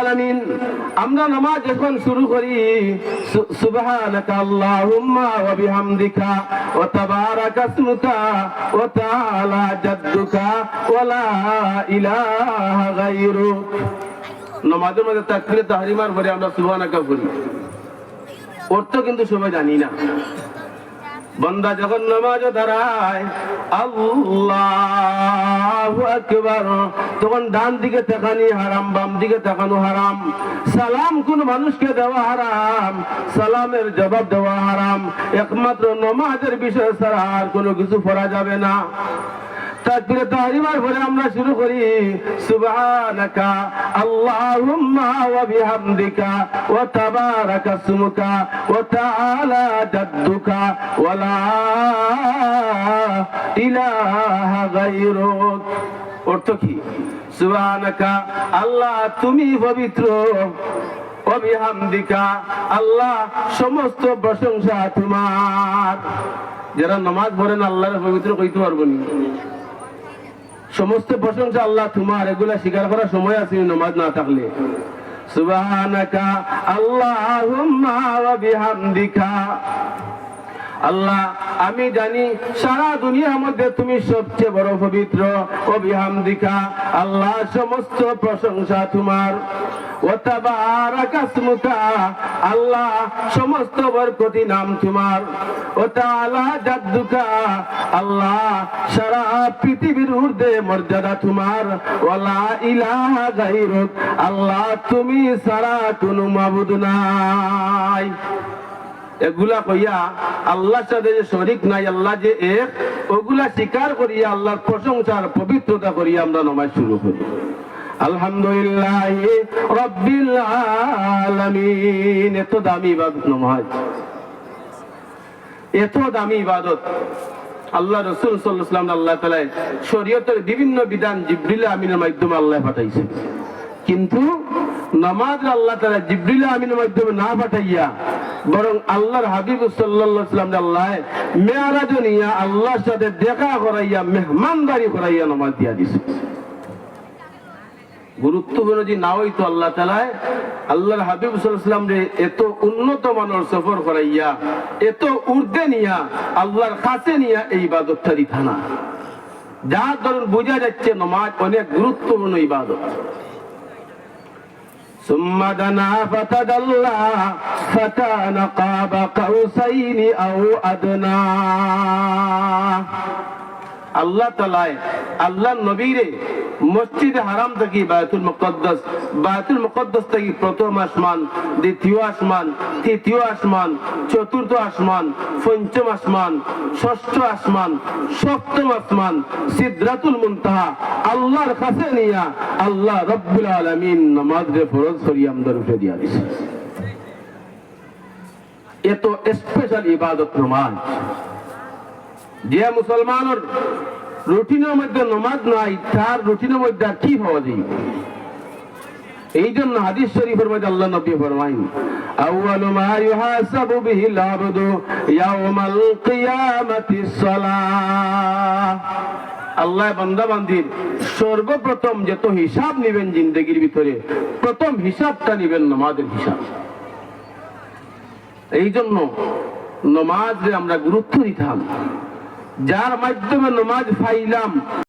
আলামিন আমরা নামাজ যখন শুরু করি সুবহানাকা আল্লাহুম্মা ওয়া বিহামদিকা ওয়া তাবারাকা ইসমুকা ওয়া তাআলা জাদ্দুকা ওয়া লা ইলাহা গায়রুক। নামাজের মধ্যে তাকবীরে তাহরিমার পরে আমরা সুবহানাকা বলি, অর্থ কিন্তু সবাই জানি না। বান্দা যখন নামাজে দাঁড়ায় আল্লাহু আকবার, তখন ডান দিকে তাকানি হারাম, বাম দিকে তাকানো হারাম। সালাম কোন মানুষকে দেওয়া হারাম, সালামের জবাব দেওয়া হারাম। একমাত্র নামাজের বিষয় ছাড়া আর কোনো কিছু পড়া যাবে না। তাকবীরে তাহরিমার পরে আমরা শুরু করি সুবহানাকা আল্লাহুম্মা ওয়া বিহামদিকা ওয়া তাবারাকা ইসমুকা ওয়া তাআলা জাদ্দুকা ওয়া লা ইলাহা গায়রুক। অর্থ কি? সুবহানাকা আল্লাহ তুমি পবিত্র, ওয়া বিহামদিকা আল্লাহ সমস্ত প্রশংসা তোমার। যারা নামাজ পড়েন আল্লাহর পবিত্র কইতে পারবো না, সমস্ত প্রশংসা আল্লাহ তোমার, এগুলা স্বীকার করার সময় আছে নামাজ না থাকলে। সুবহানাকা আল্লাহুম্মা ওয়া বিহামদিকা আল্লাহ আমি জানি সারা দুনিয়ার মধ্যে তুমি সবচেয়ে বড় পবিত্র। ও বিহামদিকা আল্লাহ সমস্ত প্রশংসা তোমার। ওয়া তাবারাকা ইসমুকা আল্লাহ সমস্ত বরকতি নাম তোমার। ওয়া তাআলা জাদ্দুকা আল্লাহ সারা পৃথিবীর ঊর্ধ্বে মর্যাদা তোমার। ওয়া লা ইলাহা গায়রুক আল্লাহ তুমি ছাড়া কোনো মাবুদ নাই। এগুলা কইয়া আল্লাহর সাথে যে শরীক নাই, আল্লাহ যে এক, ওগুলা স্বীকার করিয়া আল্লাহর প্রশংসার পবিত্রতা করিয়া আমরা নামাজ শুরু করি। আলহামদুলিল্লাহি রাব্বিল আলামিন। এত দামি ইবাদত নামাজ, এত দামি ইবাদত। আল্লাহ রাসূল সাল্লাল্লাহু আলাইহি ওয়াসাল্লাম আল্লাহ তাআলা শরীয়তের বিভিন্ন বিধান জিবরিল আমিনের মাধ্যমে আল্লাহ পাঠাইছেন, কিন্তু নামাজ আল্লাহ তাআলা জিবরিল আমিনের মাধ্যমে না পাঠাইয়া বরং আল্লাহর হাবিব সাল্লাল্লাহু আলাইহি ওয়াসাল্লাম আল্লাহ মেরাজ নিয়া আল্লাহর সাথে দেখা করাইয়া মেহমানদারি করাইয়া নামাজ দিয়া দিছে। গুরুত্বপূর্ণ যে না হইতো আল্লাহ তাআলা আল্লাহর হাবিব সাল্লাল্লাহু আলাইহি ওয়াসাল্লাম রে এত উন্নত মানের সফর করাইয়া এত ঊর্ধ্বে নিয়া আল্লাহর কাছে নিয়া এই ইবাদতটা দিতা না, যার ধরুন বোঝা যাচ্ছে নামাজ অনেক গুরুত্বপূর্ণ ইবাদত। ثم دنا فتدلى فكان قاب قوسين أو أدنى। আল্লাহ তাআলা আল্লাহ নবীরে মসজিদে হারাম থেকে বায়তুল মুকদ্দাস থেকে প্রথম আসমান, দ্বিতীয় আসমান, তৃতীয় আসমান, চতুর্থ আসমান, পঞ্চম আসমান, ষষ্ঠ আসমান, সপ্তম আসমান, সিদরাতুল মুনতাহা আল্লাহর কাছে নিয়া আল্লাহ রাব্বুল আলামিন নামাজে ফরজ করিয়া আমাদের উঠে দিয়া দিয়েছে। এত স্পেশাল ইবাদত নামাজ। যে মুসলমানের রুটিনের মধ্যে নামাজ নাই, তার রুটিনের মধ্যে কি হওয়া যায়? এই জন্য হাদিস শরীফের মধ্যে আল্লাহ নবী ফরমায়েন আউয়ালু মা ইউহাসাবু বিহিল আবদু ইয়াউমাল কিয়ামাতিস সালাহ। আল্লাহ বান্দা বান্দির সর্বপ্রথম যত হিসাব নেবেন জিন্দেগির ভিতরে, প্রথম হিসাবটা নেবেন নামাজের হিসাব। এই জন্য নামাজে আমরা গুরুত্ব দিতাম, যার মাধ্যমে নামাজ পাইলাম